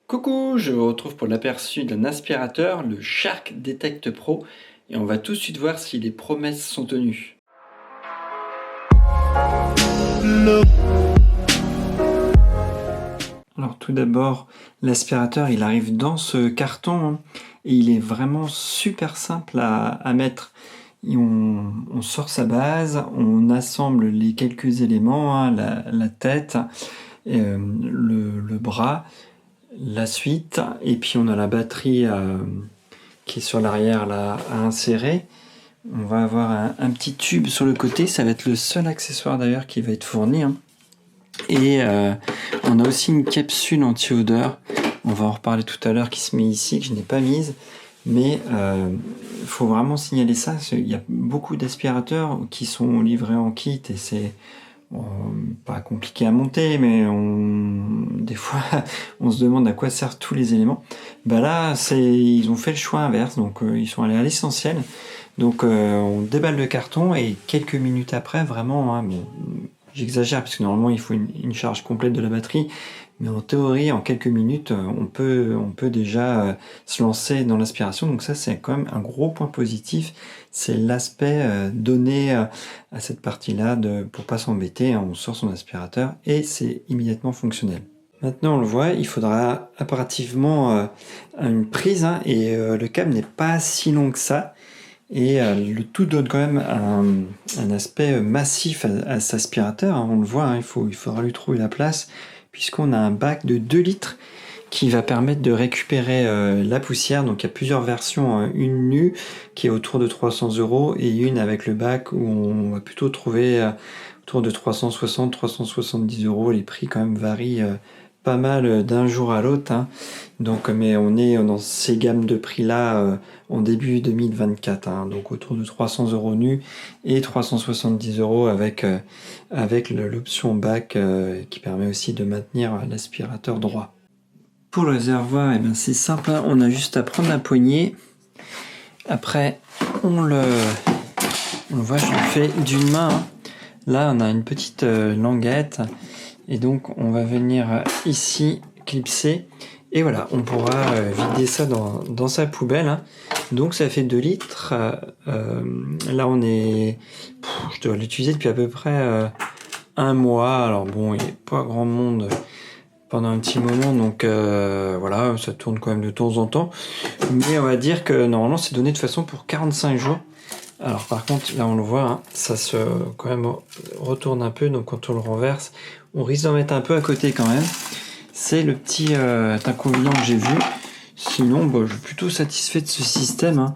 Coucou, je vous retrouve pour l'aperçu d'un aspirateur, le Shark Detect Pro, et on va tout de suite voir si les promesses sont tenues. Alors tout d'abord, l'aspirateur il arrive dans ce carton et il est vraiment super simple à mettre. Et on sort sa base, on assemble les quelques éléments, la tête, le bras, la suite, et puis on a la batterie qui est sur l'arrière là à insérer. On va avoir un petit tube sur le côté, ça va être le seul accessoire d'ailleurs qui va être fourni. Et on a aussi une capsule anti-odeur, on va en reparler tout à l'heure, qui se met ici, que je n'ai pas mise. Mais il faut vraiment signaler ça, il y a beaucoup d'aspirateurs qui sont livrés en kit et c'est pas compliqué à monter, mais des fois on se demande à quoi servent tous les éléments. Bah là, ils ont fait le choix inverse, donc ils sont allés à l'essentiel. Donc on déballe le carton et quelques minutes après, vraiment, bon, j'exagère parce que normalement il faut une charge complète de la batterie, mais en théorie, en quelques minutes, on peut déjà se lancer dans l'aspiration. Donc ça, c'est quand même un gros point positif. C'est l'aspect donné à cette partie-là pour pas s'embêter. On sort son aspirateur et c'est immédiatement fonctionnel. Maintenant, on le voit, il faudra impérativement une prise et le câble n'est pas si long que ça. Et le tout donne quand même un aspect massif à cet aspirateur. On le voit, il faudra lui trouver la place, puisqu'on a un bac de 2 litres qui va permettre de récupérer la poussière. Donc il y a plusieurs versions, une nue qui est autour de 300 € et une avec le bac où on va plutôt trouver autour de 360-370 €. Les prix quand même varient pas mal d'un jour à l'autre. Donc, mais on est dans ces gammes de prix là en début 2024, donc autour de 300 € nus et 370 € avec l'option bac qui permet aussi de maintenir l'aspirateur droit. Pour le réservoir, c'est simple, on a juste à prendre la poignée. Après, on le voit, je le fais d'une main. Là, on a une petite languette et donc on va venir ici clipser. Et voilà, on pourra vider ça dans sa poubelle. Donc ça fait 2 litres. Là on est... je dois l'utiliser depuis à peu près un mois. Alors bon, il n'y a pas grand monde pendant un petit moment. Donc voilà, ça tourne quand même de temps en temps. Mais on va dire que normalement c'est donné de façon pour 45 jours. Alors par contre, là on le voit, ça se quand même retourne un peu. Donc quand on le renverse, on risque d'en mettre un peu à côté quand même. C'est le petit inconvénient que j'ai vu. Sinon, je suis plutôt satisfait de ce système.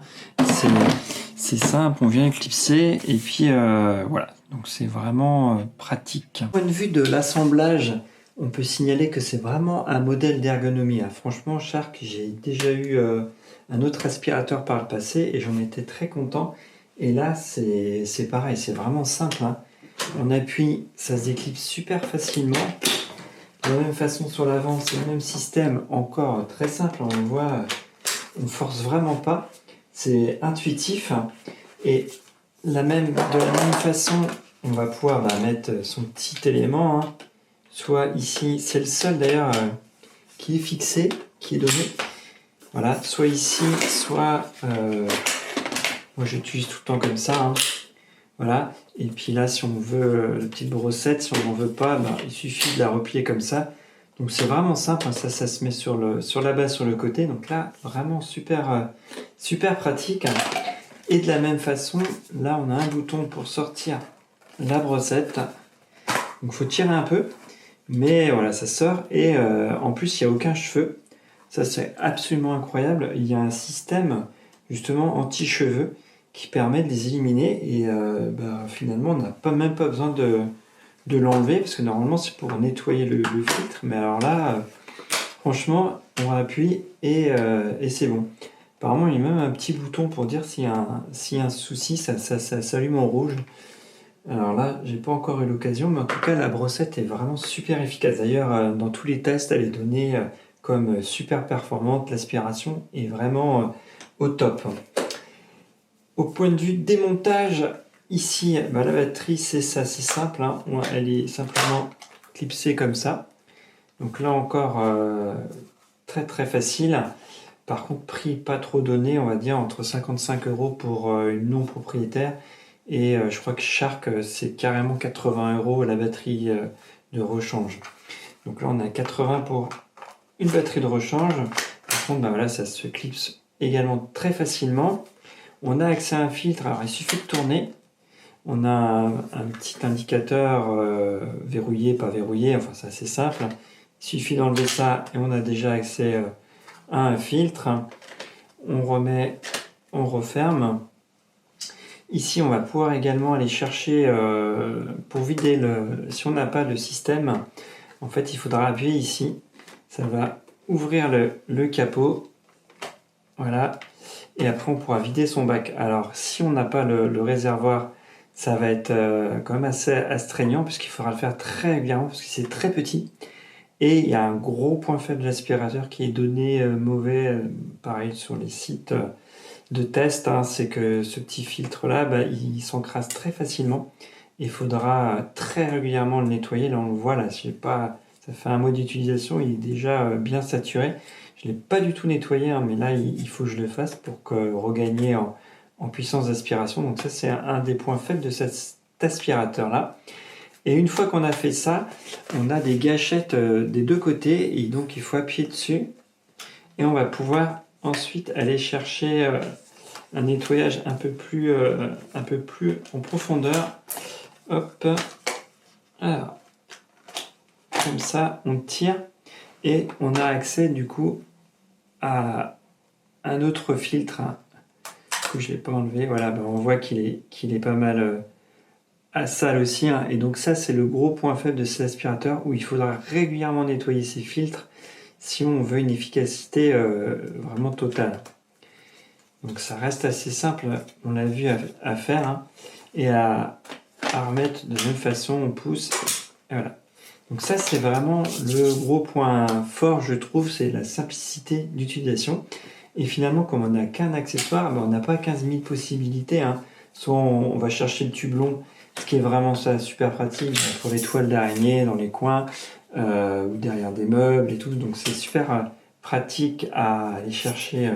C'est simple, on vient clipser et puis voilà. Donc c'est vraiment pratique. Du point de vue de l'assemblage, on peut signaler que c'est vraiment un modèle d'ergonomie. Franchement, Shark, j'ai déjà eu un autre aspirateur par le passé et j'en étais très content. Et là, c'est pareil, c'est vraiment simple. On appuie, ça se déclipse super facilement. De la même façon sur l'avant, c'est le même système, encore très simple, on le voit, on ne force vraiment pas, c'est intuitif. Et de la même façon, on va pouvoir mettre son petit élément, soit ici, c'est le seul d'ailleurs qui est fixé, qui est donné, voilà, soit ici, soit, moi j'utilise tout le temps comme ça, voilà. Et puis là, si on veut la petite brossette, si on n'en veut pas, il suffit de la replier comme ça. Donc c'est vraiment simple, ça se met sur la base sur le côté. Donc là, vraiment super pratique. Et de la même façon, là on a un bouton pour sortir la brossette. Donc il faut tirer un peu, mais voilà, ça sort. Et en plus, il n'y a aucun cheveu. Ça c'est absolument incroyable. Il y a un système justement anti-cheveux qui permet de les éliminer et finalement on n'a même pas besoin de l'enlever parce que normalement c'est pour nettoyer le filtre, mais alors là franchement on appuie et c'est bon. Apparemment il y a même un petit bouton pour dire s'il y a un souci, ça s'allume en rouge. Alors là j'ai pas encore eu l'occasion, mais en tout cas la brossette est vraiment super efficace. D'ailleurs dans tous les tests elle est donnée comme super performante, l'aspiration est vraiment au top. Au point de vue démontage, ici, la batterie, c'est ça, c'est simple. Elle est simplement clipsée comme ça. Donc là encore, très très facile. Par contre, prix pas trop donné, on va dire entre 55 € pour une non propriétaire. Et je crois que Shark, c'est carrément 80 € la batterie de rechange. Donc là, on a 80 pour une batterie de rechange. Par contre, voilà, ça se clipse également très facilement. On a accès à un filtre, alors il suffit de tourner. On a un petit indicateur verrouillé, pas verrouillé, enfin c'est assez simple. Il suffit d'enlever ça et on a déjà accès à un filtre. On remet, on referme. Ici, on va pouvoir également aller chercher, pour vider si on n'a pas de système, en fait, il faudra appuyer ici. Ça va ouvrir le capot. Voilà. Et après, on pourra vider son bac. Alors, si on n'a pas le réservoir, ça va être quand même assez astreignant, puisqu'il faudra le faire très régulièrement, parce que c'est très petit. Et il y a un gros point faible de l'aspirateur qui est donné mauvais, pareil sur les sites de test, hein, c'est que ce petit filtre-là, il s'encrasse très facilement. Il faudra très régulièrement le nettoyer. Là, on le voit, là, ça fait un mois d'utilisation, il est déjà bien saturé. Je ne l'ai pas du tout nettoyé, hein, mais là, il faut que je le fasse pour regagner en puissance d'aspiration. Donc ça, c'est un des points faibles de cet aspirateur-là. Et une fois qu'on a fait ça, on a des gâchettes des deux côtés, et donc il faut appuyer dessus. Et on va pouvoir ensuite aller chercher un nettoyage un peu plus en profondeur. Hop, alors, comme ça, on tire et on a accès du coup à un autre filtre. Du coup, je ne l'ai pas enlevé. Voilà, on voit qu'il est pas mal sale aussi. Hein. Et donc ça, c'est le gros point faible de cet aspirateur où il faudra régulièrement nettoyer ces filtres si on veut une efficacité vraiment totale. Donc ça reste assez simple, on l'a vu à faire, hein, et à remettre de la même façon, on pousse, et voilà. Donc ça, c'est vraiment le gros point fort, je trouve, c'est la simplicité d'utilisation. Et finalement, comme on n'a qu'un accessoire, on n'a pas 15 000 possibilités. Hein. Soit on va chercher le tube long, ce qui est vraiment ça, super pratique pour les toiles d'araignée dans les coins, ou derrière des meubles et tout. Donc c'est super pratique à aller chercher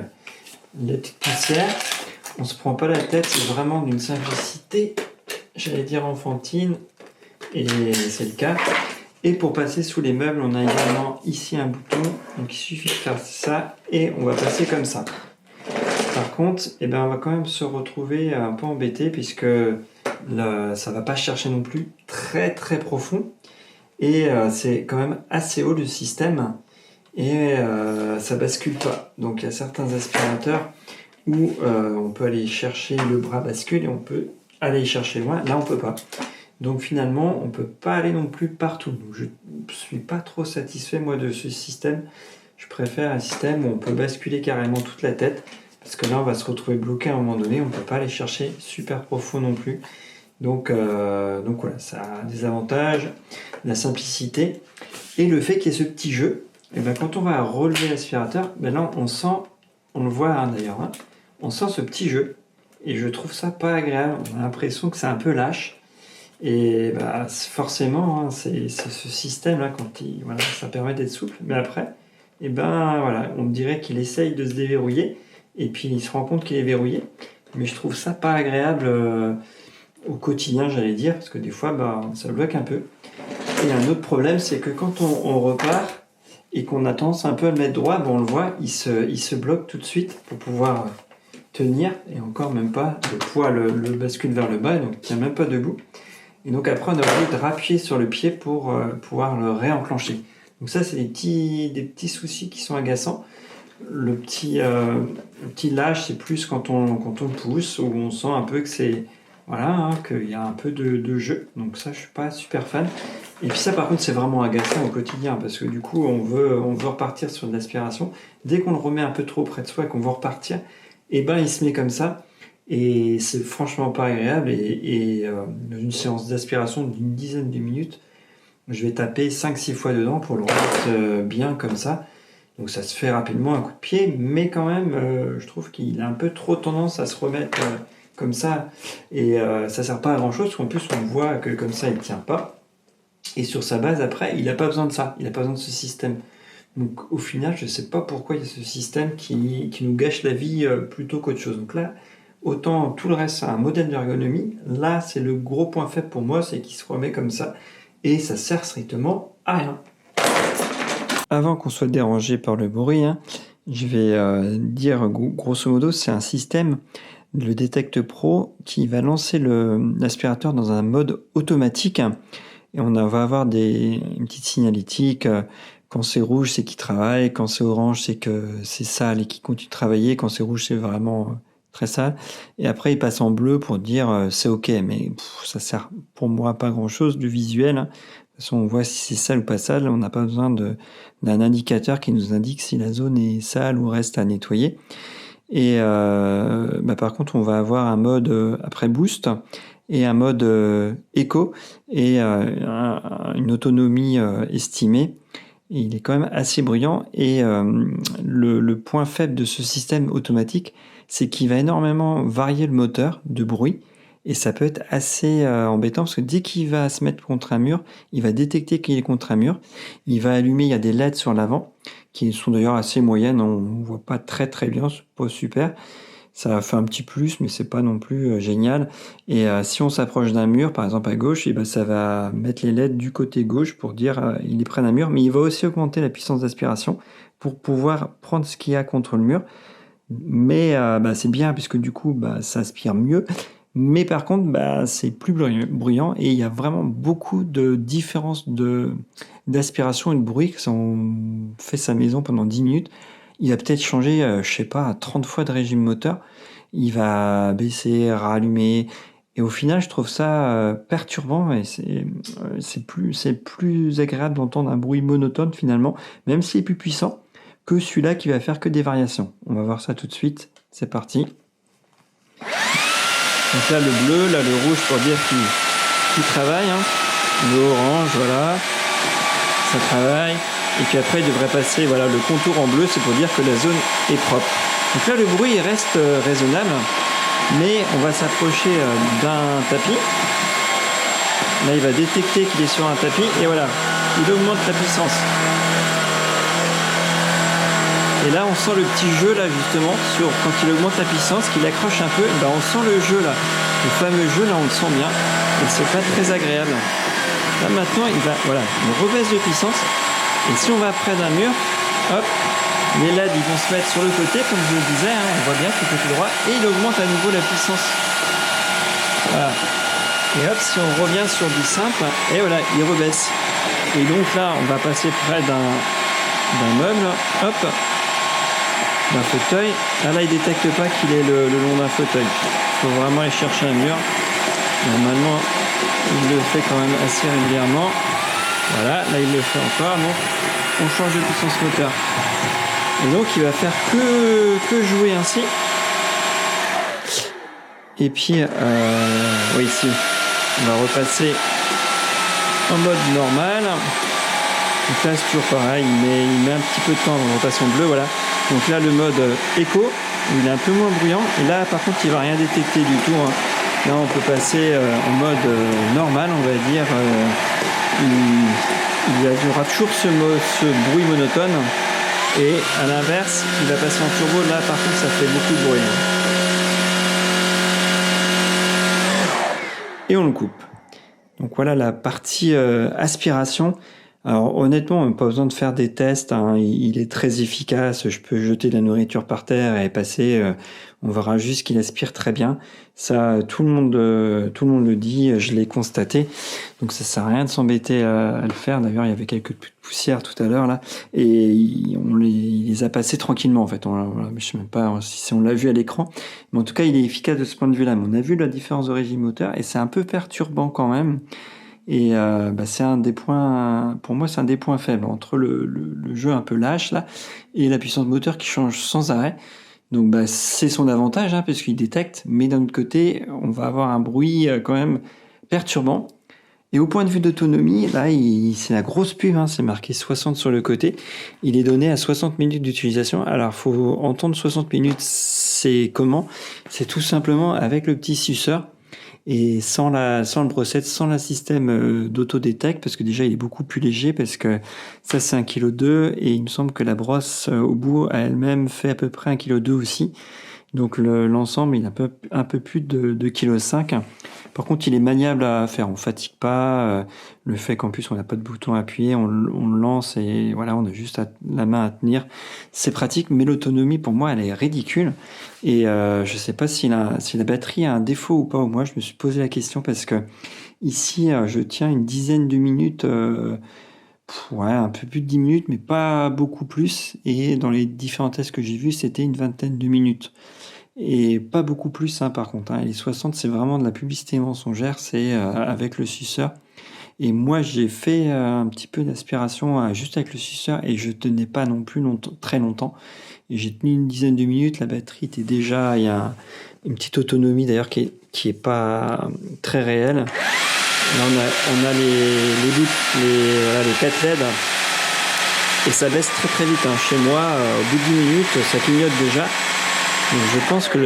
les petites poussières. On se prend pas la tête, c'est vraiment d'une simplicité, j'allais dire enfantine, et c'est le cas. Et pour passer sous les meubles, on a également ici un bouton, donc il suffit de faire ça et on va passer comme ça. Par contre, on va quand même se retrouver un peu embêté puisque ça va pas chercher non plus très très profond et c'est quand même assez haut le système et ça bascule pas. Donc il y a certains aspirateurs où on peut aller chercher le bras bascule et on peut aller chercher loin. Là, on peut pas. Donc finalement, on peut pas aller non plus partout. Donc, je suis pas trop satisfait moi de ce système. Je préfère un système où on peut basculer carrément toute la tête parce que là, on va se retrouver bloqué à un moment donné. On peut pas aller chercher super profond non plus. Donc voilà, ça a des avantages, la simplicité et le fait qu'il y ait ce petit jeu. Et quand on va relever l'aspirateur, là on le voit hein, d'ailleurs, hein, on sent ce petit jeu et je trouve ça pas agréable. On a l'impression que c'est un peu lâche et forcément hein, c'est ce système là ça permet d'être souple. Mais après, voilà, on dirait qu'il essaye de se déverrouiller et puis il se rend compte qu'il est verrouillé. Mais je trouve ça pas agréable au quotidien, j'allais dire, parce que des fois ça bloque un peu. Et un autre problème, c'est que quand on repart et qu'on a tendance un peu à le mettre droit, on le voit, il se bloque tout de suite pour pouvoir tenir, et encore même pas, le poids le bascule vers le bas, donc il ne tient même pas debout. Et donc après, on a obligé de rappuyer sur le pied pour pouvoir le réenclencher. Donc ça, c'est des petits soucis qui sont agaçants. Le petit lâche, c'est plus quand on pousse, où on sent un peu que c'est... Voilà, hein, qu'il y a un peu de jeu. Donc ça, je suis pas super fan. Et puis ça, par contre, c'est vraiment agaçant au quotidien, parce que du coup, on veut repartir sur de l'aspiration. Dès qu'on le remet un peu trop près de soi et qu'on veut repartir, il se met comme ça. Et c'est franchement pas agréable. Et dans une séance d'aspiration d'une dizaine de minutes, je vais taper 5-6 fois dedans pour le remettre bien comme ça. Donc ça se fait rapidement un coup de pied, mais quand même, je trouve qu'il a un peu trop tendance à se remettre comme ça. Et ça sert pas à grand chose, parce qu'en plus on voit que comme ça il tient pas. Et sur sa base, après, il n'a pas besoin de ça, il n'a pas besoin de ce système. Donc au final, je ne sais pas pourquoi il y a ce système qui nous gâche la vie plutôt qu'autre chose. Donc là, autant tout le reste, c'est un modèle d'ergonomie. Là, c'est le gros point faible pour moi, c'est qu'il se remet comme ça et ça sert strictement à rien. Avant qu'on soit dérangé par le bruit, je vais dire grosso modo, c'est un système, le Detect Pro, qui va lancer l'aspirateur dans un mode automatique. Et on va avoir une petite signalétique. Quand c'est rouge, c'est qu'il travaille. Quand c'est orange, c'est que c'est sale et qu'il continue de travailler. Quand c'est rouge, c'est vraiment très sale. Et après, il passe en bleu pour dire c'est OK. Mais ça sert pour moi pas grand-chose du visuel. De toute façon, on voit si c'est sale ou pas sale. On n'a pas besoin d'un indicateur qui nous indique si la zone est sale ou reste à nettoyer. Et par contre, on va avoir un mode après boost et un mode éco et une autonomie estimée. Et il est quand même assez bruyant. Et le point faible de ce système automatique, c'est qu'il va énormément varier le moteur de bruit. Et ça peut être assez embêtant parce que dès qu'il va se mettre contre un mur, il va détecter qu'il est contre un mur. Il va allumer, il y a des LED sur l'avant qui sont d'ailleurs assez moyennes. On ne voit pas très très bien, c'est pas super. Ça fait un petit plus, mais c'est pas non plus génial. Et si on s'approche d'un mur, par exemple à gauche, et ben ça va mettre les LED du côté gauche pour dire il est près d'un mur. Mais il va aussi augmenter la puissance d'aspiration pour pouvoir prendre ce qu'il y a contre le mur. Mais c'est bien puisque du coup ça aspire mieux. Mais par contre, c'est plus bruyant et il y a vraiment beaucoup de différences d'aspiration et de bruit. Si on fait sa maison pendant 10 minutes, il va peut-être changer, je sais pas, 30 fois de régime moteur. Il va baisser, rallumer. Et au final, je trouve ça perturbant et c'est plus agréable d'entendre un bruit monotone finalement, même s'il est plus puissant, que celui-là qui va faire que des variations. On va voir ça tout de suite. C'est parti. Donc là, le bleu, là, le rouge pour dire qu'il travaille. Le orange, voilà, ça travaille. Et puis après, il devrait passer, voilà, le contour en bleu, c'est pour dire que la zone est propre. Donc là, le bruit, il reste raisonnable. Mais on va s'approcher d'un tapis. Là, il va détecter qu'il est sur un tapis. Et voilà, il augmente la puissance. Et là, on sent le petit jeu, là, justement, quand il augmente la puissance, qu'il accroche un peu, on sent le jeu, là. Le fameux jeu, là, on le sent bien. Et c'est pas très agréable. Là, maintenant, il rebaisse de puissance. Et si on va près d'un mur, hop, les LED, ils vont se mettre sur le côté, comme je le disais, on voit bien que le côté droit, et il augmente à nouveau la puissance. Voilà. Et hop, si on revient sur du simple, et voilà, il rebaisse. Et donc là, on va passer près d'un meuble, hop, d'un fauteuil. Là, il détecte pas qu'il est le long d'un fauteuil. Il faut vraiment aller chercher un mur. Normalement, il le fait quand même assez régulièrement. Voilà, là, il le fait encore. Donc, on change de puissance moteur. Et donc, il va faire que jouer ainsi. Et puis, ici, on va repasser en mode normal. Donc là, c'est toujours pareil, il met un petit peu de temps avant de repasser en bleu, voilà. Donc là, le mode éco, il est un peu moins bruyant. Et là, par contre, il va rien détecter du tout. Là, on peut passer en mode normal, on va dire. Il y aura toujours ce bruit monotone. Et à l'inverse, il va passer en turbo. Là, par contre, ça fait beaucoup de bruit. Et on le coupe. Donc voilà la partie aspiration. Alors honnêtement, on n'a pas besoin de faire des tests. Il est très efficace. Je peux jeter de la nourriture par terre et passer. On verra juste qu'il aspire très bien. Ça, tout le monde le dit. Je l'ai constaté. Donc ça sert à rien de s'embêter à le faire. D'ailleurs, il y avait quelques poussières tout à l'heure là, et il les a passées tranquillement en fait. Je sais même pas si on l'a vu à l'écran, mais en tout cas, il est efficace de ce point de vue-là. Mais on a vu la différence de régime moteur et c'est un peu perturbant quand même. Et c'est un des points, pour moi, c'est un des points faibles entre le jeu un peu lâche là et la puissance moteur qui change sans arrêt. Donc c'est son avantage parce qu'il détecte, mais d'un autre côté, on va avoir un bruit quand même perturbant. Et au point de vue d'autonomie, là, c'est la grosse pub, c'est marqué 60 sur le côté. Il est donné à 60 minutes d'utilisation. Alors, faut entendre 60 minutes, c'est comment? C'est tout simplement avec le petit suceur. et sans le brossette, sans le système d'auto-détect, parce que déjà il est beaucoup plus léger, parce que ça c'est 1,2 kg, et il me semble que la brosse au bout à elle-même fait à peu près 1,2 kg aussi. Donc l'ensemble, il a un peu plus de 2,5 kg. Par contre, il est maniable à faire, on fatigue pas. Le fait qu'en plus on n'a pas de bouton à appuyer, on le lance et voilà, on a juste la main à tenir. C'est pratique, mais l'autonomie pour moi, elle est ridicule. Et je sais pas si la batterie a un défaut ou pas. Moi, je me suis posé la question parce que ici, je tiens une dizaine de minutes. Ouais, un peu plus de 10 minutes, mais pas beaucoup plus. Et dans les différents tests que j'ai vus, c'était une vingtaine de minutes. Et pas beaucoup plus, hein, par contre. Hein. Les 60, c'est vraiment de la publicité mensongère, c'est avec le suceur. Et moi, j'ai fait un petit peu d'aspiration juste avec le suceur et je tenais pas non plus très longtemps. Et j'ai tenu une dizaine de minutes. La batterie était déjà, il y a une petite autonomie d'ailleurs qui est pas très réelle. Là, on a les 4 LED et ça baisse très très vite. Hein. Chez moi, au bout de 10 minutes, ça clignote déjà. Donc, je pense que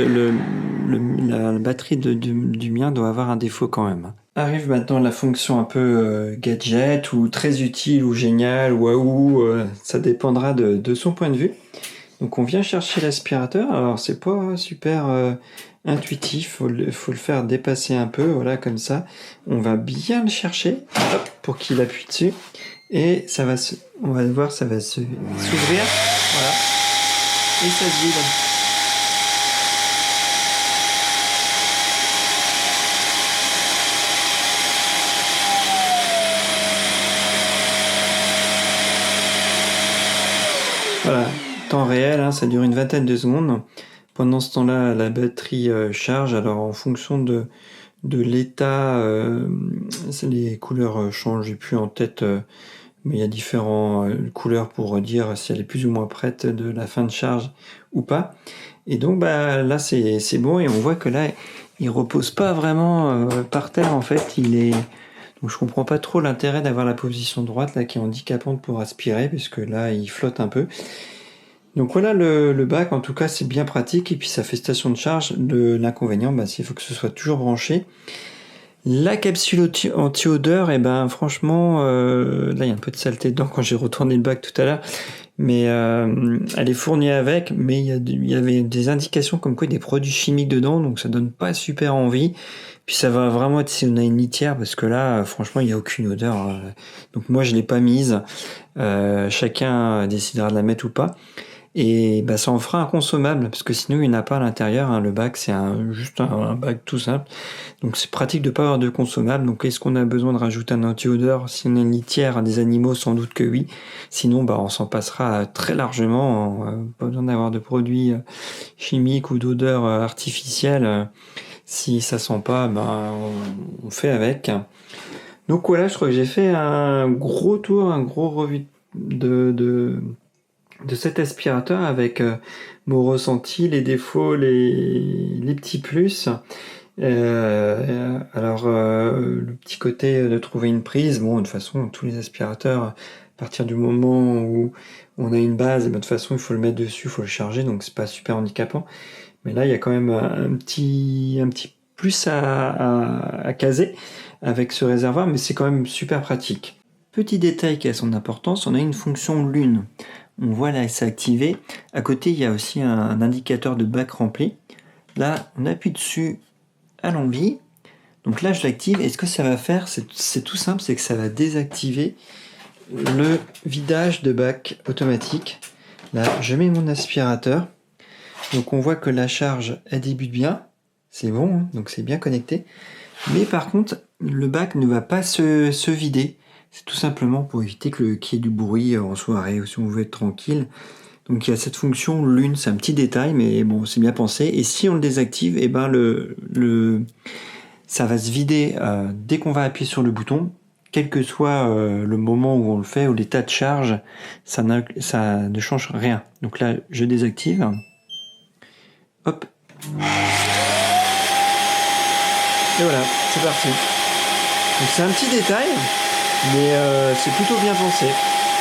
la batterie du mien doit avoir un défaut quand même. Arrive maintenant la fonction un peu gadget ou très utile ou génial ou waouh, ça dépendra de son point de vue. Donc on vient chercher l'aspirateur. Alors c'est pas super intuitif, faut le faire dépasser un peu, voilà comme ça. On va bien le chercher, hop, pour qu'il appuie dessus et on va voir, ça va s'ouvrir, voilà, et ça se vide. Voilà, temps réel, hein, ça dure une vingtaine de secondes. Pendant ce temps-là, la batterie charge. Alors en fonction de l'état, les couleurs changent. J'ai plus en tête, mais il y a différentes couleurs pour dire si elle est plus ou moins prête de la fin de charge ou pas. Et donc bah là c'est bon et on voit que là il repose pas vraiment par terre en fait. Donc je comprends pas trop l'intérêt d'avoir la position droite là qui est handicapante pour aspirer puisque là il flotte un peu. Donc voilà le bac, en tout cas c'est bien pratique et puis ça fait station de charge. L'inconvénient, bah, c'est qu'il faut que ce soit toujours branché. La capsule anti-odeur, et ben franchement, là il y a un peu de saleté dedans quand j'ai retourné le bac tout à l'heure, mais elle est fournie avec, mais il y avait des indications comme quoi il y a des produits chimiques dedans, donc ça donne pas super envie. Puis ça va vraiment être si on a une litière, parce que là, franchement, il n'y a aucune odeur. Donc moi je l'ai pas mise. Chacun décidera de la mettre ou pas. Et bah, ça en fera un consommable, parce que sinon il n'y en a pas à l'intérieur. Hein. Le bac, c'est juste un bac tout simple. Donc c'est pratique de ne pas avoir de consommable. Donc est-ce qu'on a besoin de rajouter un anti-odeur? Si on a une litière des animaux, sans doute que oui. Sinon, bah, on s'en passera très largement. Pas besoin d'avoir de produits chimiques ou d'odeurs artificielles. Si ça sent pas, bah, on fait avec. Donc voilà, je crois que j'ai fait un gros tour, un gros revue de cet aspirateur avec mon ressenti, les défauts, les petits plus. Alors le petit côté de trouver une prise, bon de toute façon tous les aspirateurs, à partir du moment où on a une base, de toute façon il faut le mettre dessus, il faut le charger, donc c'est pas super handicapant. Mais là il y a quand même un petit plus à caser avec ce réservoir, mais c'est quand même super pratique. Petit détail qui a son importance, on a une fonction lune. On voit là, c'est activé. À côté, il y a aussi un indicateur de bac rempli. Là, on appuie dessus à l'envie. Donc là, je l'active. Et ce que ça va faire, c'est tout simple, c'est que ça va désactiver le vidage de bac automatique. Là, je mets mon aspirateur. Donc on voit que la charge, elle débute bien. C'est bon, hein, donc c'est bien connecté. Mais par contre, le bac ne va pas se vider. C'est tout simplement pour éviter qu'il y ait du bruit en soirée ou si on veut être tranquille. Donc il y a cette fonction lune, c'est un petit détail, mais bon, c'est bien pensé. Et si on le désactive, et ben ça va se vider dès qu'on va appuyer sur le bouton, quel que soit le moment où on le fait, ou l'état de charge, ça ne change rien. Donc là, je désactive. Hop. Et voilà, c'est parti. Donc c'est un petit détail, mais c'est plutôt bien pensé.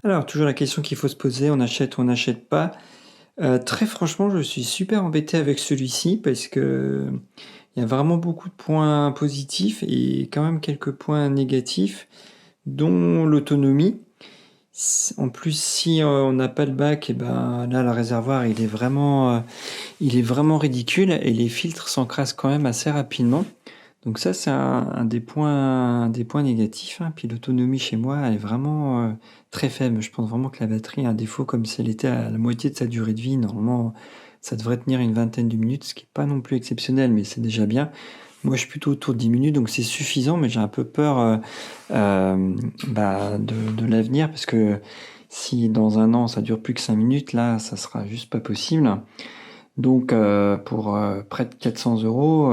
Alors toujours la question qu'il faut se poser, on achète ou on n'achète pas. Très franchement, je suis super embêté avec celui-ci parce que il y a vraiment beaucoup de points positifs et quand même quelques points négatifs, dont l'autonomie. En plus, si on n'a pas le bac, et ben là, le réservoir, il est vraiment ridicule et les filtres s'encrassent quand même assez rapidement. Donc ça, c'est un des points négatifs, hein. Puis l'autonomie chez moi, elle est vraiment très faible. Je pense vraiment que la batterie a un défaut comme si elle était à la moitié de sa durée de vie. Normalement, ça devrait tenir une vingtaine de minutes, ce qui n'est pas non plus exceptionnel, mais c'est déjà bien. Moi, je suis plutôt autour de 10 minutes, donc c'est suffisant, mais j'ai un peu peur de l'avenir, parce que si dans un an, ça dure plus que 5 minutes, là, ça sera juste pas possible. Donc, pour près de 400 euros,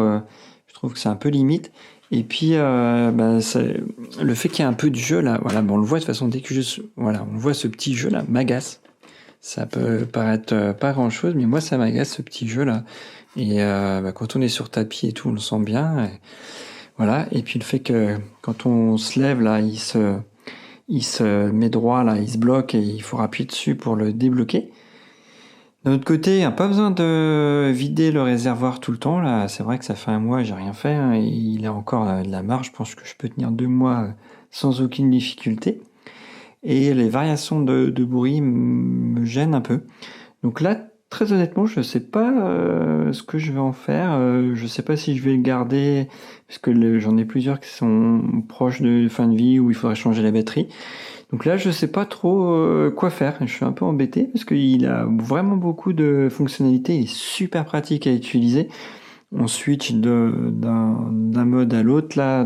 je trouve que c'est un peu limite. Et puis, le fait qu'il y ait un peu de jeu là, voilà, bon, on le voit de toute façon, voilà, on voit ce petit jeu là, m'agace. Ça peut paraître pas grand chose, mais moi, ça m'agace ce petit jeu là. Et quand on est sur tapis et tout, on le sent bien. Et, voilà. Et puis le fait que quand on se lève là, il se met droit là, il se bloque et il faut appuyer dessus pour le débloquer. D'un autre côté, il n'y a pas besoin de vider le réservoir tout le temps. Là, c'est vrai que ça fait un mois, j'ai rien fait, hein, et il a encore de la marge. Je pense que je peux tenir 2 mois sans aucune difficulté. Et les variations de bruit me gênent un peu. Donc là, très honnêtement, je ne sais pas ce que je vais en faire. Je ne sais pas si je vais le garder, parce que j'en ai plusieurs qui sont proches de fin de vie où il faudrait changer la batterie. Donc là, je sais pas trop quoi faire. Je suis un peu embêté parce qu'il a vraiment beaucoup de fonctionnalités. Il est super pratique à utiliser. On switch d'un mode à l'autre là,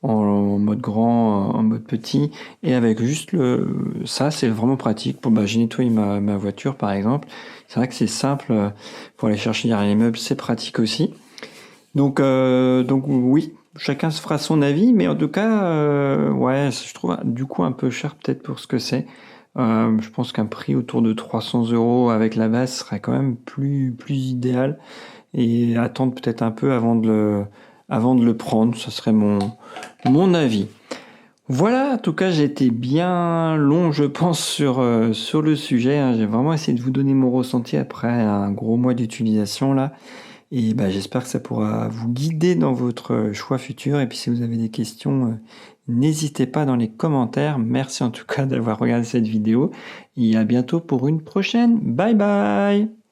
en mode grand, en mode petit, et avec juste ça, c'est vraiment pratique. Pour j'ai nettoyé ma voiture par exemple. C'est vrai que c'est simple pour aller chercher derrière les meubles, c'est pratique aussi. Donc oui, chacun se fera son avis, mais en tout cas, ouais, je trouve du coup un peu cher peut-être pour ce que c'est. Je pense qu'un prix autour de 300 euros avec la base serait quand même plus idéal, et attendre peut-être un peu avant de le prendre, ce serait mon avis. Voilà, en tout cas, j'ai été bien long, je pense, sur le sujet, hein. J'ai vraiment essayé de vous donner mon ressenti après un gros mois d'utilisation là. Et j'espère que ça pourra vous guider dans votre choix futur. Et puis si vous avez des questions, n'hésitez pas dans les commentaires. Merci en tout cas d'avoir regardé cette vidéo. Et à bientôt pour une prochaine. Bye bye!